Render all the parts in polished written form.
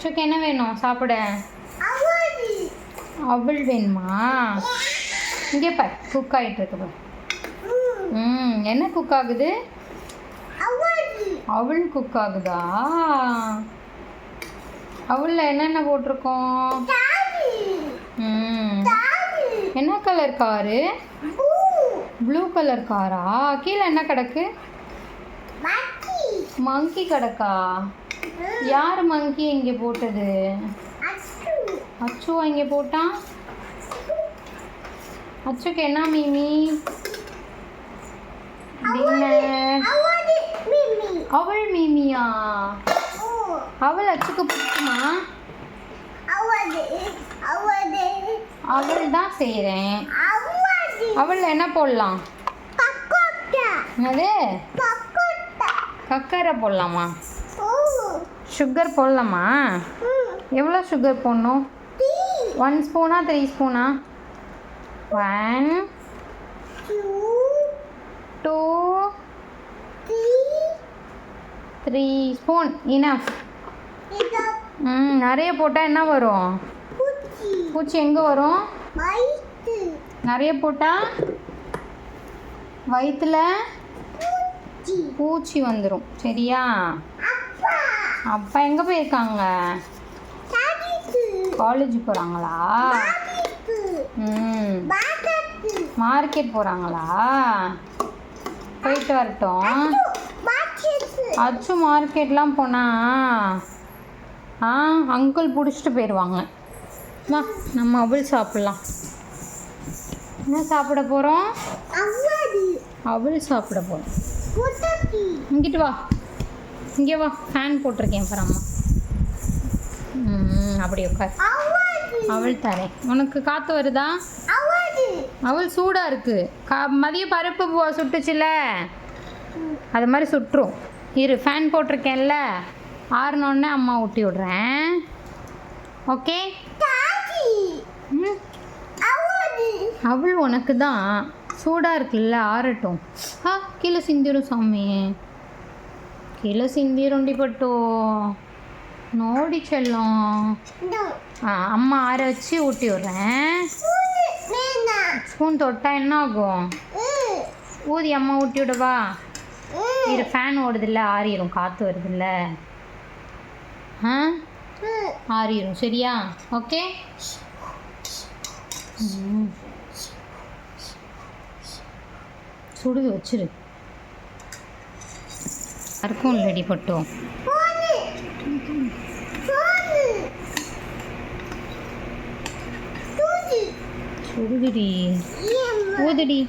அச்சுக்கு என்ன வேணும் சாப்பிட? அவள் வேணுமா? இங்கே பார், குக் ஆகிட்டு இருக்கு பார். என்ன குக் ஆகுது? அவள் குக் ஆகுதா? அவளில் என்னென்ன போட்டிருக்கோம்? என்ன கலர் காரு? ப்ளூ கலர் காரா? கீழே என்ன கிடக்கு? மங்கி கிடக்கா? யார் மங்கி இங்கே போட்டது? அச்சுவா இங்கே போட்டான்? அச்சுக்கு என்ன மீமி? அவள் மீமியா? அவள் அச்சுக்கு பிடிக்குமா? அவள் தான் செய்கிறேன். அவள் என்ன போடலாம்? அது கக்கரை போடலாமா? சுகர் போடலாமா? எவ்வளோ சுகர் போடணும்? 1 ஸ்பூனா 3 ஸ்பூனா? 1 2 3 ஸ்பூன் இனஃப். நிறைய போட்டால் என்ன வரும்? பூச்சி எங்கே வரும்? நிறைய போட்டால் வயிற்றுல பூச்சி வந்துடும். சரியா? அப்பா எங்கே போயிருக்காங்க? காலேஜ் போகிறாங்களா? மார்க்கெட் போகிறாங்களா? போயிட்டு வரட்டும். அச்சு மார்க்கெட்லாம் போனால் அங்கிள் பிடிச்சிட்டு போயிடுவாங்க. வா, நம்ம அவள் சாப்பிட்லாம். என்ன சாப்பிட போகிறோம்? அவள் சாப்பிட போகிறோம். இங்கிட்டு வா, இங்கே வா. ஃபேன் போட்டிருக்கேன் அப்புறம்மா. அப்படி உட்கார். அவள் தரேன். உனக்கு காற்று வருதா? அவள் சூடாக இருக்குது. மதியம் பருப்பு சுட்டுச்சுல, அது மாதிரி சுட்டுரும். இரு, ஃபேன் போட்டிருக்கேன்ல, ஆறுனோடனே அம்மா ஊட்டி விட்றேன். ஓகே? அவள் உனக்கு தான். சூடாக இருக்குல்ல, ஆறட்டும். கீழே சிந்திரும் சாமி, கீழே சிந்திருண்டி பட்டோ. நோடி செல்லம். அம்மா ஆற வச்சு ஊட்டி விட்றேன். ஸ்பூன் தொட்டால் என்ன ஆகும்? ஊதி அம்மா ஊட்டி விடவா? இரு, ஃபேன் ஓடுதில்ல, ஆறிடும். காற்று வருதில்ல, ஆறிடும். சரியா? ஓகே. சுடுது, வச்சிரு. யாருக்கும் இல்லடி பட்டோம். சுடுதுடி, ஊதுடி.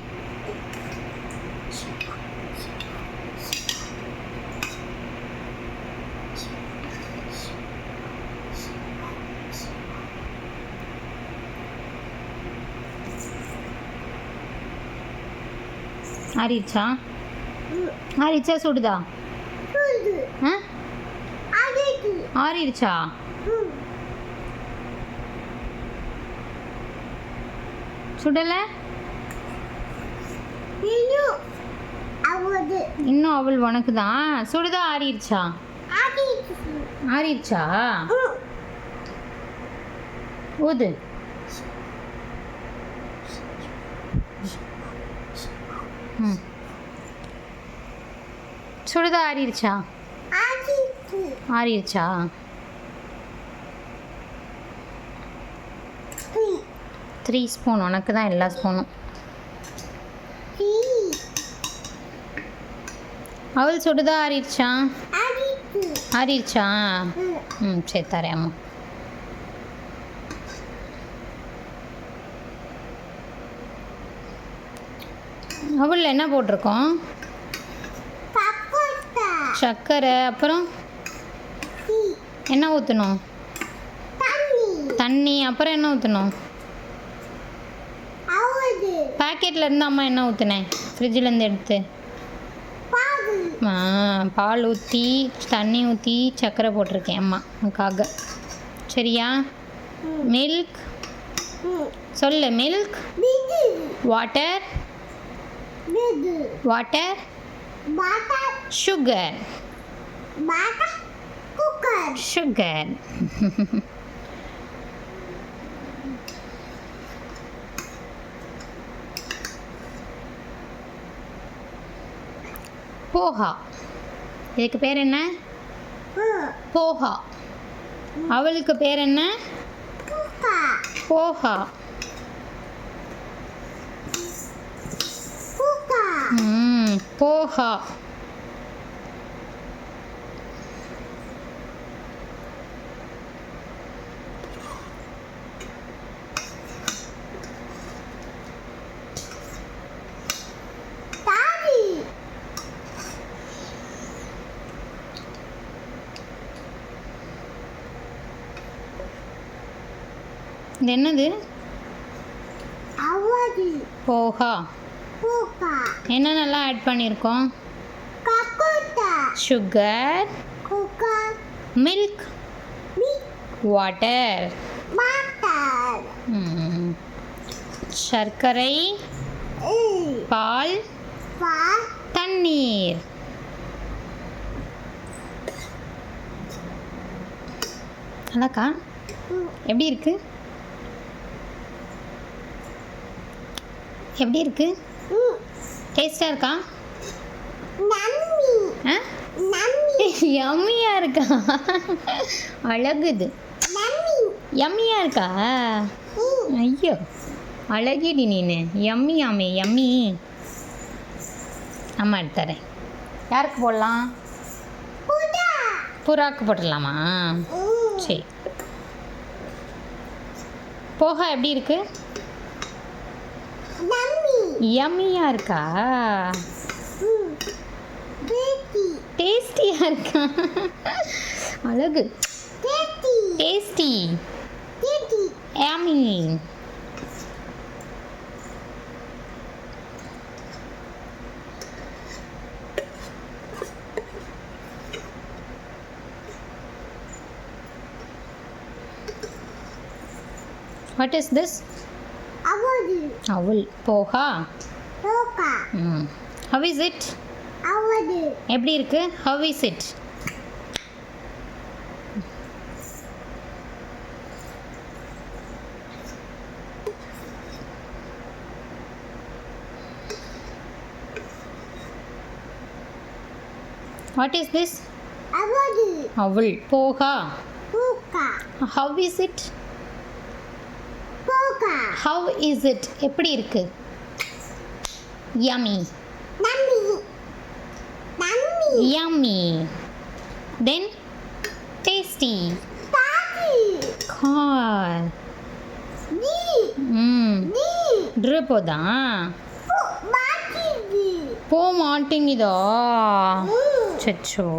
ஆறிடுச்சா? ஆறிடுச்சா? சுடுதா? ஆறிடுச்சா? சுடலை? இன்னும் அவள் உனக்கு தான். சுடுதா? ஆறிடுச்சா? ஆறிடுச்சா? ஊது. சுடுதா? ஆறிடுச்சா? ஆறிடுச்சா? 3 ஸ்பூன் உனக்கு தான், எல்லா ஸ்பூனும். அவள் சுடுதா? ஆறிடுச்சா? ஆறிடுச்சா? சரி, தரேன் அம்மா. அவள் என்ன போட்டிருக்கோம்? சர்க்கரை. அப்புறம் என்ன ஊற்றணும்? தண்ணி. அப்புறம் என்ன ஊற்றணும்? பேக்கெட்டில் இருந்து அம்மா என்ன ஊற்றுனேன்? ஃப்ரிட்ஜிலேருந்து எடுத்து பால் ஊற்றி, தண்ணி ஊற்றி, சர்க்கரை போட்டிருக்கேன் அம்மா உனக்காக. சரியா? மில்க் சொல்லு. Milk, water, water, sugar, sugar. Poha. இதுக்கு பேர் என்ன? போஹா. அவளுக்கு பேர் என்ன? போஹா. போஹா. இது என்னது? போஹா. என்னென்னலாம் ஆட் பண்ணியிருக்கோம்? சுகர், மில்க், வாட்டர், சர்க்கரை, பால், தண்ணீர். நல்லாக்கா? எப்படி இருக்கு? எப்படி இருக்கு? டேஸ்டாக இருக்கா? யம்மியா இருக்கா? அழகுது. யம்மியா இருக்கா? ஐயோ அழகிடி நீனு. யம்மியாமே யம்மி. அம்மா எடுத்துறேன். யாருக்கு போடலாம்? புறாக்கு போட்டுடலாமா? சரி. போஹா எப்படி இருக்கு? யம்மியா இருக்கா? டேஸ்டியா இருக்கா? அழகு. Tasty. Yummy. What is this? Owl. Poha. How is it? எப்படி இருக்கு? How is it? What is this? Owl. Poha. How is it? How is it? எப்படி இருக்கு? Yummy. Yummy. Then tasty. Car. ட்ரு போதா? போ மாட்டேங்குதா? சச்சோ.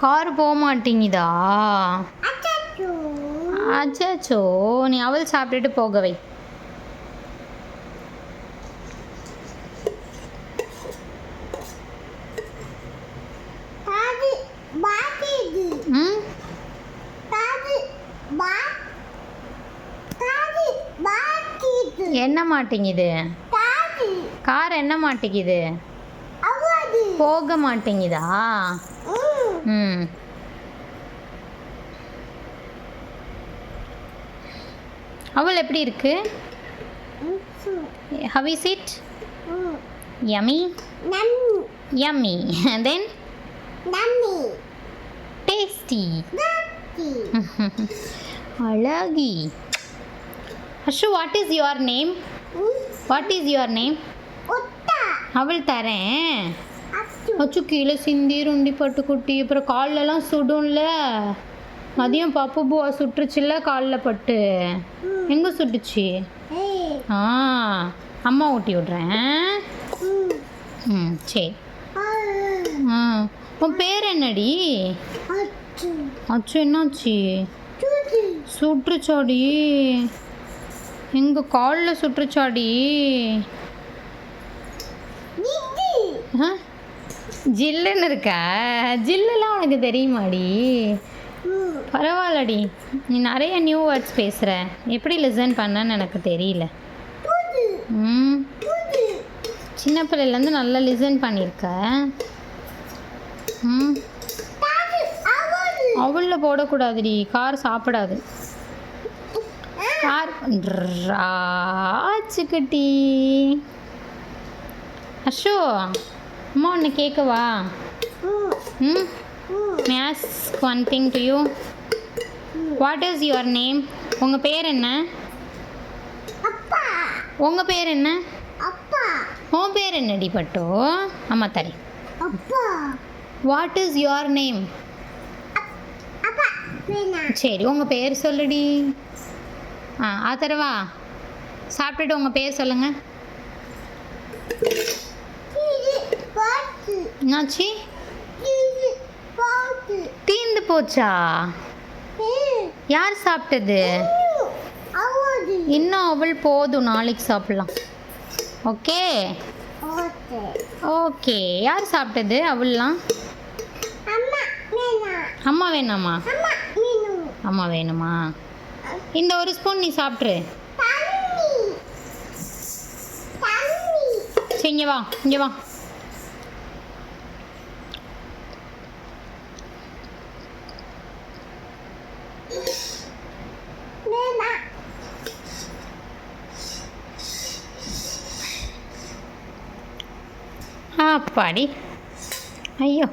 கார் போக மாட்டேங்குதா? அச்சோ. நீ அவள் சாப்பிட்டுட்டு போக வை. என்ன மாட்டேங்குது? கார் என்ன மாட்டேங்குது? போக மாட்டேங்குதா? அவள் எப்படி இருக்கு? How is it? Yummy. Yummy. And then tasty. அழகி. Ashu, what is your name? What is your name? அவள் தரேன். அச்சு கீழே சிந்தி ருண்டி பட்டு குட்டி. அப்புறம் கால்லலாம் சுடும்ல. மதியம் பப்பு பூவா சுட்டுருச்சுல்ல காலில் பட்டு. எங்கே சுட்டுச்சு? அம்மா ஊட்டி விட்றேன். சரி. உன் பேர் என்னடி? அச்சு என்னாச்சு? சுட்டுருச்சாடி? எங்க காலில் சுட்டுருச்சாடி? ஜில்லுன்னு இருக்கா? ஜில்லுலாம் உனக்கு தெரியுமாடி? பரவாயில்லடி. நீ நிறைய நியூ வேர்ட்ஸ் பேசுகிற. எப்படி லிசன் பண்ணன்னு எனக்கு தெரியல. சின்ன பிள்ளையிலேருந்து நல்லா லிசன் பண்ணியிருக்க. ம் அவளில் போடக்கூடாதுடி, கார் சாப்பிடாது. கார் ராச்சுக்குட்டி. அஷோ, அம்மா ஒன்று கேட்கவா? ம் மே ask one thing to you. What is your name? உங்கள் பேர் என்ன? உங்கள் பேர் என்ன? உன் பேர் என்னடி பட்டோ? அம்மா தரேன். What is your name? சரி, உங்கள் பேர் சொல்லுடி. ஆதரவா, சாப்பிட்டுட்டு உங்கள் பேர் சொல்லுங்க. என்னாச்சு? தீந்து போச்சா? யார் சாப்பிட்டது? இன்னும் அவள் போதும், நாளைக்கு சாப்பிடலாம். Okay okay. யார் சாப்பிட்டது அவள்லாம்? அம்மா வேணாமா? அம்மா வேணுமா? இந்த ஒரு ஸ்பூன் நீ சாப்பிட்ரு. சரி, இங்கே வா, இங்கே வா. அப்பாடி, ஐயோ.